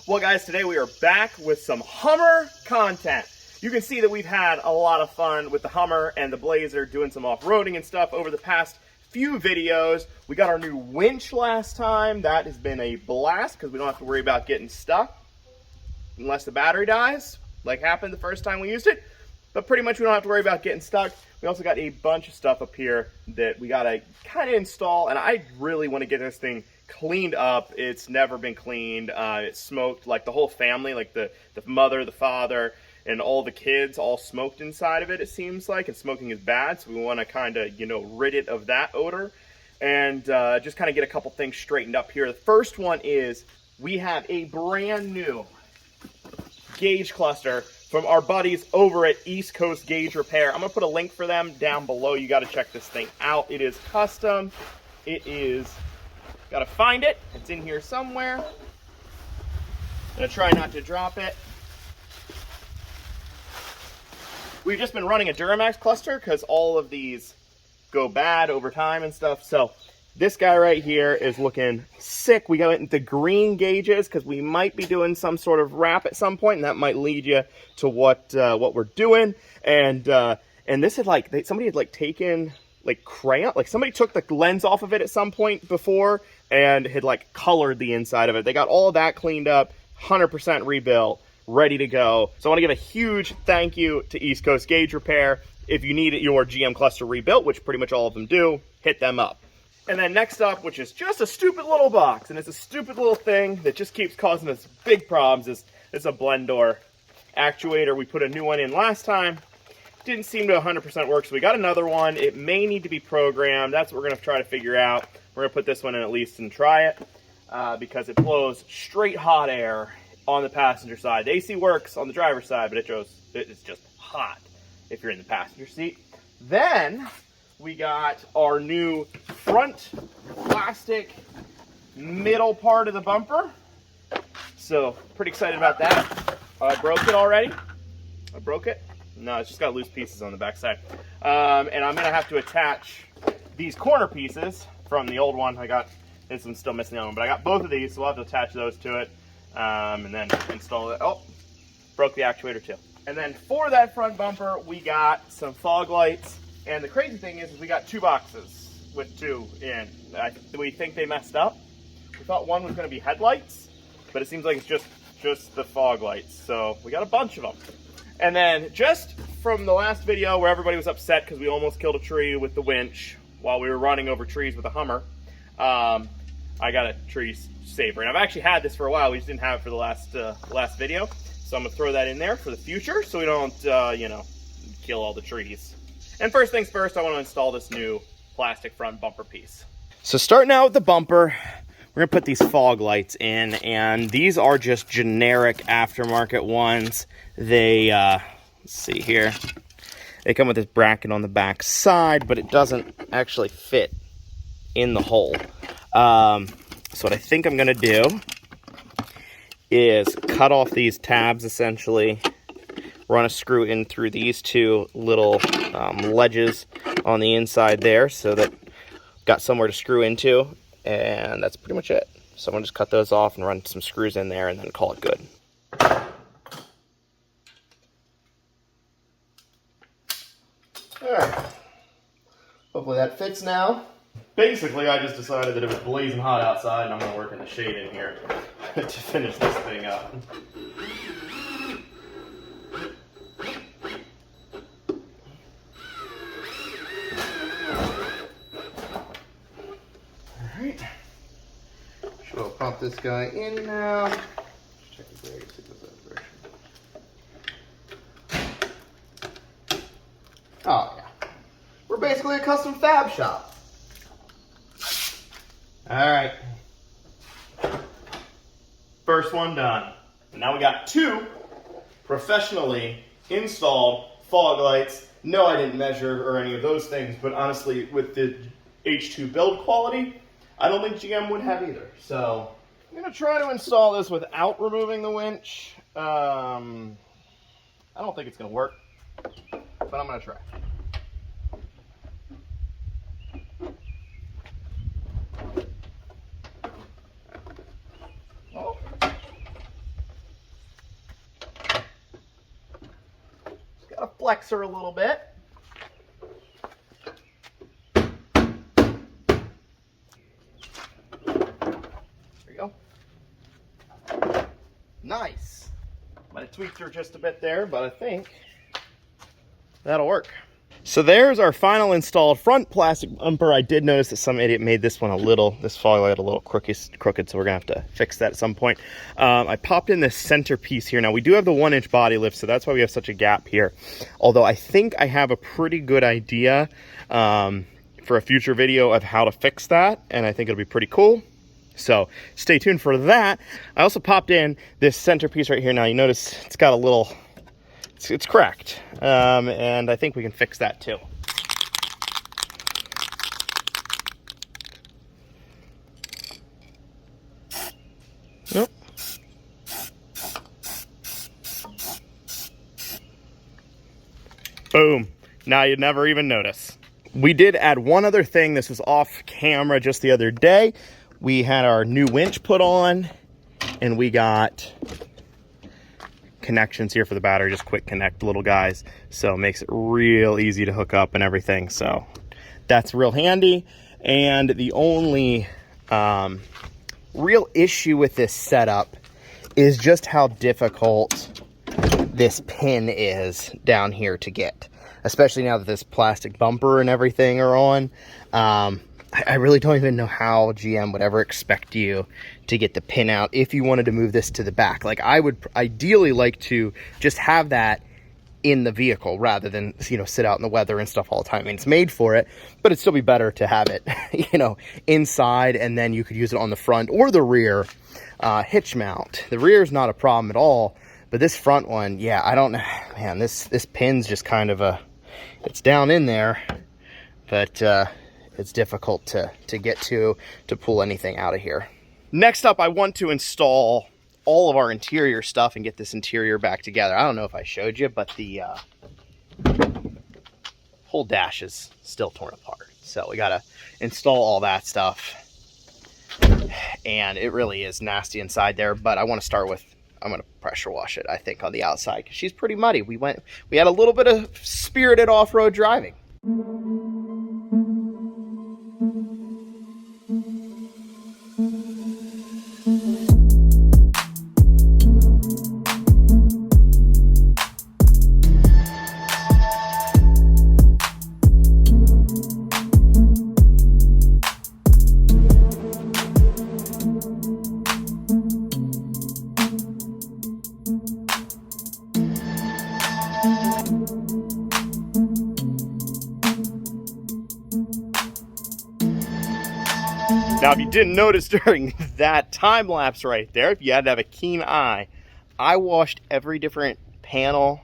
Well guys, today we are back with some Hummer content. You can see that we've had a lot of fun with the Hummer and the Blazer doing some off-roading and stuff over the past few videos. We got our new winch last time. That has been a blast because we don't have to worry about getting stuck unless the battery dies, like happened the first time we used it. But pretty much we don't have to worry about getting stuck. We also got a bunch of stuff up here that we gotta kind of install, and I really want to get this thing cleaned up. It's never been cleaned. It smoked, like the whole family, like the mother, the father, and all the kids all smoked inside of it, it seems like, and smoking is bad, so we want to kind of, you know, rid it of that odor and just kind of get a couple things straightened up here. The first one is we have a brand new gauge cluster from our buddies over at East Coast Gauge Repair. I'm going to put a link for them down below. You got to check this thing out. It is custom. It is, got to find it. It's in here somewhere. I'm going to try not to drop it. We've just been running a Duramax cluster because all of these go bad over time and stuff. So this guy right here is looking sick. We got the green gauges because we might be doing some sort of wrap at some point, and that might lead you to what we're doing. And this had somebody had taken crayon, somebody took the lens off of it at some point before and had colored the inside of it. They got all of that cleaned up, 100% rebuilt, ready to go. So I want to give a huge thank you to East Coast Gauge Repair. If you need your GM cluster rebuilt, which pretty much all of them do, hit them up. And then next up, which is just a stupid little box, and it's a stupid little thing that just keeps causing us big problems, is a blend door actuator. We put a new one in last time. Didn't seem to 100% work, so we got another one. It may need to be programmed. That's what we're going to try to figure out. We're going to put this one in at least and try it because it blows straight hot air on the passenger side. The AC works on the driver's side, but it's just hot if you're in the passenger seat. Then we got our new front plastic middle part of the bumper. So pretty excited about that. I broke it already. I broke it. No, it's just got loose pieces on the back side. And I'm gonna have to attach these corner pieces from the old one. This one's still missing the other one, but I got both of these, so we'll have to attach those to it. And then install it. Oh, broke the actuator too. And then for that front bumper, we got some fog lights. And the crazy thing is we got two boxes with two in. We think they messed up. We thought one was going to be headlights, but it seems like it's just the fog lights. So we got a bunch of them. And then just from the last video where everybody was upset because we almost killed a tree with the winch while we were running over trees with a Hummer, I got a tree saver. And I've actually had this for a while. We just didn't have it for the last video. So I'm going to throw that in there for the future so we don't, kill all the trees. And first things first, I want to install this new plastic front bumper piece. So starting out with the bumper, we're going to put these fog lights in. And these are just generic aftermarket ones. They, let's see here. They come with this bracket on the back side, but it doesn't actually fit in the hole. So what I think I'm going to do is cut off these tabs, essentially, run a screw in through these two little ledges on the inside there so that I've got somewhere to screw into, and that's pretty much it. So I'm going to just cut those off and run some screws in there and then call it good. Alright, hopefully that fits now. Basically, I just decided that it was blazing hot outside and I'm going to work in the shade in here to finish this thing up. Alright. So I'll pop this guy in now. Check the brake, see if it goes that direction. Oh, yeah. We're basically a custom fab shop. Alright, first one done. And now we got two professionally installed fog lights. No, I didn't measure or any of those things, but honestly, with the H2 build quality, I don't think GM would have either. So I'm going to try to install this without removing the winch. I don't think it's going to work, but I'm going to try. flex her a little bit. There you go. Nice. Might have tweaked her just a bit there, but I think that'll work. So there's our final installed front plastic bumper. I did notice that some idiot made this one this fog light a little crooked, so we're gonna have to fix that at some point. I popped in this centerpiece here. Now we do have the 1-inch body lift, so that's why we have such a gap here. Although I think I have a pretty good idea for a future video of how to fix that, and I think it'll be pretty cool. So stay tuned for that. I also popped in this centerpiece right here. Now you notice it's got a little, it's cracked, and I think we can fix that too. Nope. Boom. Now you'd never even notice. We did add one other thing. This was off camera just the other day. We had our new winch put on, and we got connections here for the battery, just quick connect little guys, so it makes it real easy to hook up and everything, so that's real handy. And the only real issue with this setup is just how difficult this pin is down here to get, especially now that this plastic bumper and everything are on. I really don't even know how GM would ever expect you to get the pin out if you wanted to move this to the back. Like, I would ideally like to just have that in the vehicle rather than, you know, sit out in the weather and stuff all the time. I mean, it's made for it, but it'd still be better to have it, you know, inside, and then you could use it on the front or the rear hitch mount. The rear is not a problem at all, but this front one, yeah, I don't know, man, this pin's just kind of it's down in there, but it's difficult to get to pull anything out of here. Next up, I want to install all of our interior stuff and get this interior back together. I don't know if I showed you, but the whole dash is still torn apart. So we gotta install all that stuff. And it really is nasty inside there, but I want to start with, I'm gonna pressure wash it, I think, on the outside, because she's pretty muddy. We had a little bit of spirited off-road driving. Now, if you didn't notice during that time lapse right there, if you had to have a keen eye, I washed every different panel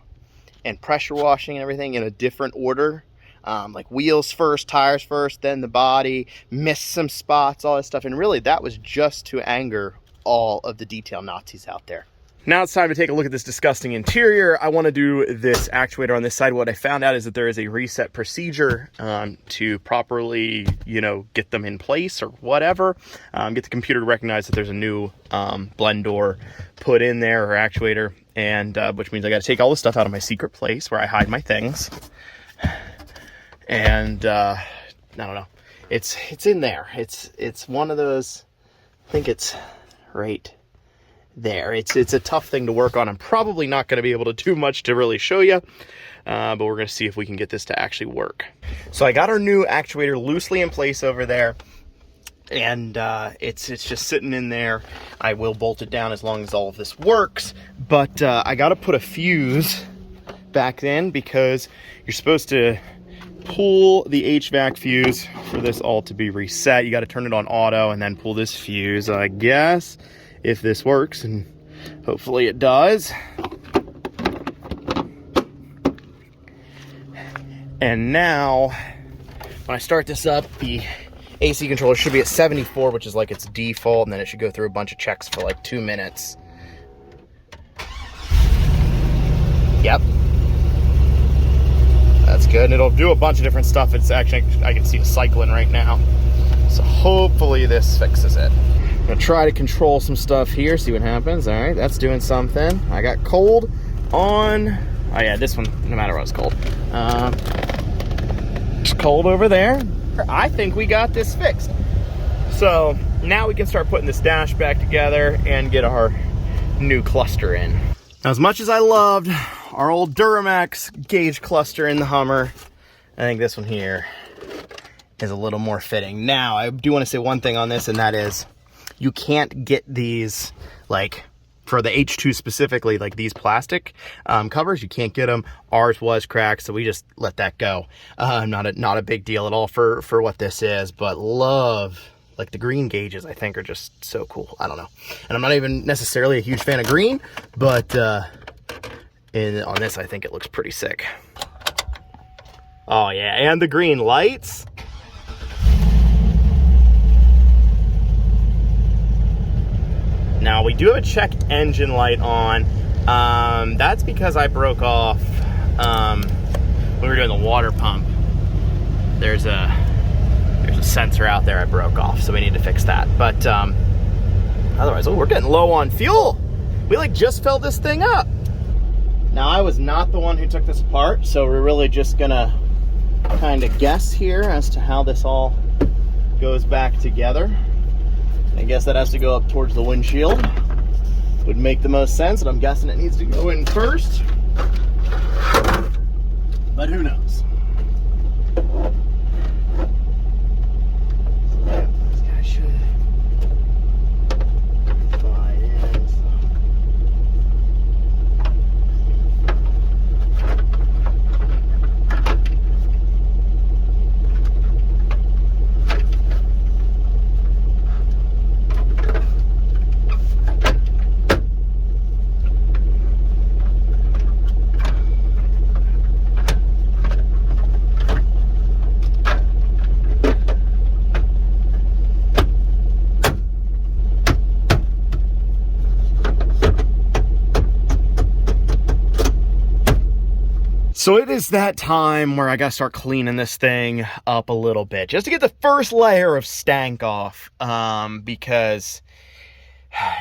and pressure washing and everything in a different order. Like wheels first, tires first, then the body, missed some spots, all that stuff. And really, that was just to anger all of the detail Nazis out there. Now it's time to take a look at this disgusting interior. I want to do this actuator on this side. What I found out is that there is a reset procedure to properly, you know, get them in place or whatever. Get the computer to recognize that there's a new blend door put in there, or actuator, and which means I got to take all the stuff out of my secret place where I hide my things. And I don't know. It's in there. It's one of those. I think it's right there. It's a tough thing to work on. I'm probably not going to be able to do much to really show you, but we're going to see if we can get this to actually work. So I got our new actuator loosely in place over there, and it's just sitting in there. I will bolt it down as long as all of this works, but I got to put a fuse back in, because you're supposed to pull the HVAC fuse for this all to be reset. You got to turn it on auto and then pull this fuse, I guess, if this works, and hopefully it does. And now, when I start this up, the AC controller should be at 74, which is like its default, and then it should go through a bunch of checks for like 2 minutes. Yep. That's good, and it'll do a bunch of different stuff. It's actually, I can see it cycling right now. So hopefully this fixes it. I'm gonna try to control some stuff here, see what happens. All right, that's doing something. I got cold on Oh yeah, this one, no matter what, it's cold. It's cold over there. I think we got this fixed. So now we can start putting this dash back together and get our new cluster in. Now, as much as I loved our old Duramax gauge cluster in the Hummer, I think this one here is a little more fitting. Now, I do want to say one thing on this, and that is you can't get these, like, for the H2 specifically, like these plastic covers, you can't get them. Ours was cracked, so we just let that go. Not a big deal at all for what this is, but love, like the green gauges, I think are just so cool. I don't know. And I'm not even necessarily a huge fan of green, but on this, I think it looks pretty sick. Oh yeah, and the green lights. Now, we do have a check engine light on. That's because I broke off when we were doing the water pump. There's a sensor out there I broke off, so we need to fix that. But otherwise, oh, we're getting low on fuel. We like just filled this thing up. Now, I was not the one who took this apart, so we're really just gonna kind of guess here as to how this all goes back together. I guess that has to go up towards the windshield. Would make the most sense, and I'm guessing it needs to go in first. But who knows? So yeah, this guy should slide in. So it is that time where I gotta start cleaning this thing up a little bit, just to get the first layer of stank off, because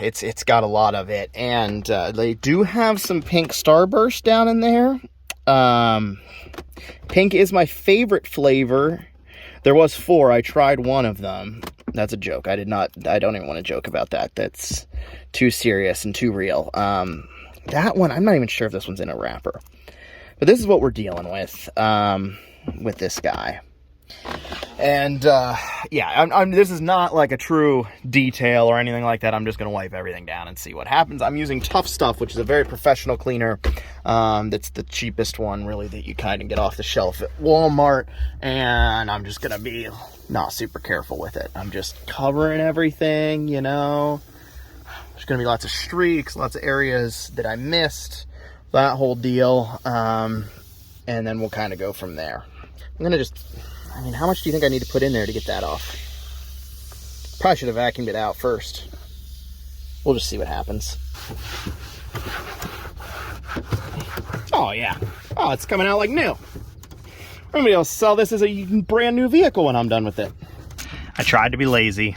it's got a lot of it, and they do have some pink starburst down in there. Pink is my favorite flavor. There was 4. I tried one of them. That's a joke. I don't even want to joke about that. That's too serious and too real. That one, I'm not even sure if this one's in a wrapper. But this is what we're dealing with this guy. And, yeah, this is not like a true detail or anything like that. I'm just going to wipe everything down and see what happens. I'm using Tough Stuff, which is a very professional cleaner. That's the cheapest one, really, that you kind of get off the shelf at Walmart. And I'm just going to be not super careful with it. I'm just covering everything, you know. There's going to be lots of streaks, lots of areas that I missed. That whole deal, and then we'll kind of go from there. I'm gonna how much do you think I need to put in there to get that off? Probably should have vacuumed it out first. We'll just see what happens. Oh yeah, oh, it's coming out like new. I'm gonna be able to sell this as a brand new vehicle when I'm done with it. I tried to be lazy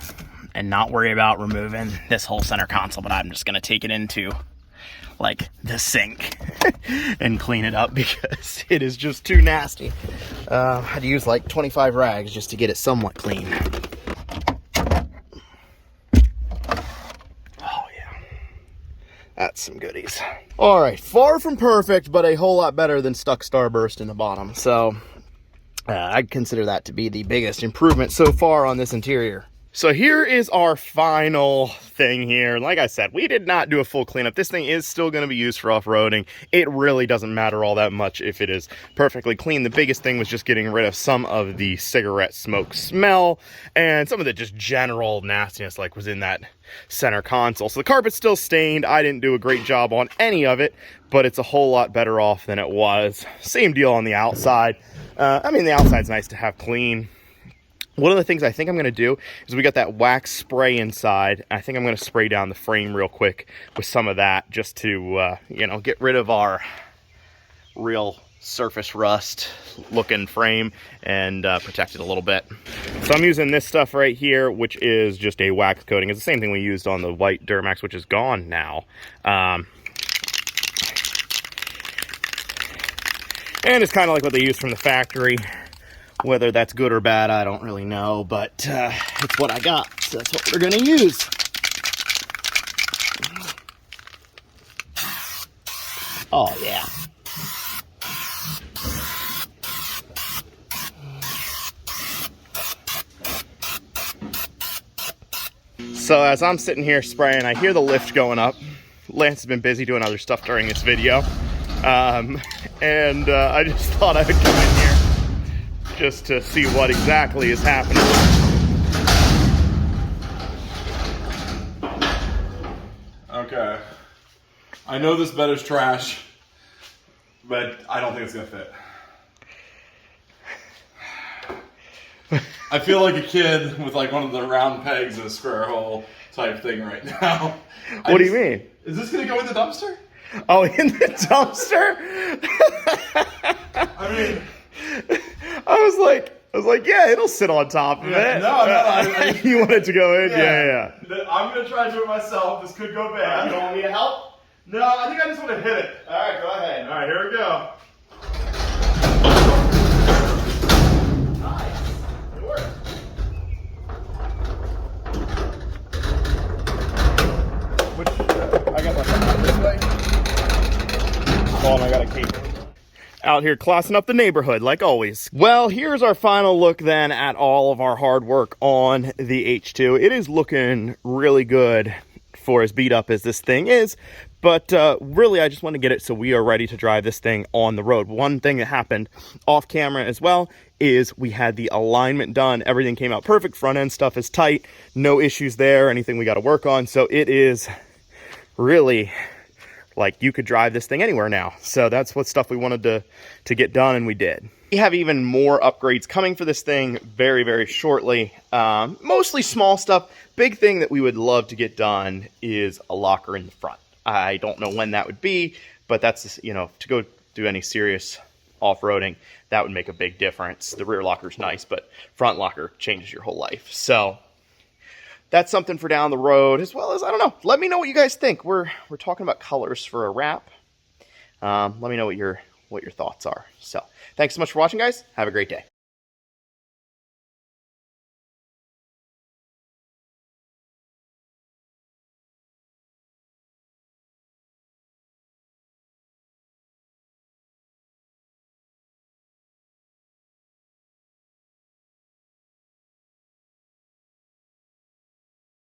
and not worry about removing this whole center console, but I'm just gonna take it into like the sink and clean it up because it is just too nasty. I had to use like 25 rags just to get it somewhat clean. Oh yeah, that's some goodies. All right, far from perfect, but a whole lot better than stuck starburst in the bottom. So I'd consider that to be the biggest improvement so far on this interior. So here is our final thing here. Like I said, we did not do a full cleanup. This thing is still going to be used for off-roading. It really doesn't matter all that much if it is perfectly clean. The biggest thing was just getting rid of some of the cigarette smoke smell and some of the just general nastiness like was in that center console. So the carpet's still stained. I didn't do a great job on any of it, but it's a whole lot better off than it was. Same deal on the outside. The outside's nice to have clean. One of the things I think I'm going to do is we got that wax spray inside. I think I'm going to spray down the frame real quick with some of that just to, get rid of our real surface rust looking frame and protect it a little bit. So I'm using this stuff right here, which is just a wax coating. It's the same thing we used on the white Duramax, which is gone now. And it's kind of like what they use from the factory. Whether that's good or bad, I don't really know, but it's what I got, so that's what we're gonna use. Oh yeah. So as I'm sitting here spraying, I hear the lift going up. Lance has been busy doing other stuff during this video. I just thought I would come in here just to see what exactly is happening. Okay. I know this bed is trash, but I don't think it's gonna fit. I feel like a kid with like one of the round pegs in a square hole type thing right now. What do you mean? Is this gonna go in the dumpster? Oh, in the dumpster? I mean, I was like, yeah, it'll sit on top of it. No. You want it to go in? Yeah. I'm gonna try to do it myself. This could go bad. You don't want me to help? No, I think I just want to hit it. All right, go ahead. All right, here we go. Nice. It worked. I got my this way. Oh, and I got a cable. Out here classing up the neighborhood, like always. Well, here's our final look then at all of our hard work on the H2. It is looking really good for as beat up as this thing is, but really I just want to get it so we are ready to drive this thing on the road. One thing that happened off camera as well is we had the alignment done. Everything came out perfect. Front end stuff is tight. No issues there, anything we got to work on. So it is really like you could drive this thing anywhere now. So that's what stuff we wanted to get done, and we did. We have even more upgrades coming for this thing very, very shortly. Mostly small stuff. Big thing that we would love to get done is a locker in the front. I don't know when that would be, but that's, you know, to go do any serious off-roading, that would make a big difference. The rear locker's nice, but front locker changes your whole life. So that's something for down the road, as well as, I don't know, let me know what you guys think. We're talking about colors for a wrap. Let me know what your thoughts are. So thanks so much for watching, guys. Have a great day.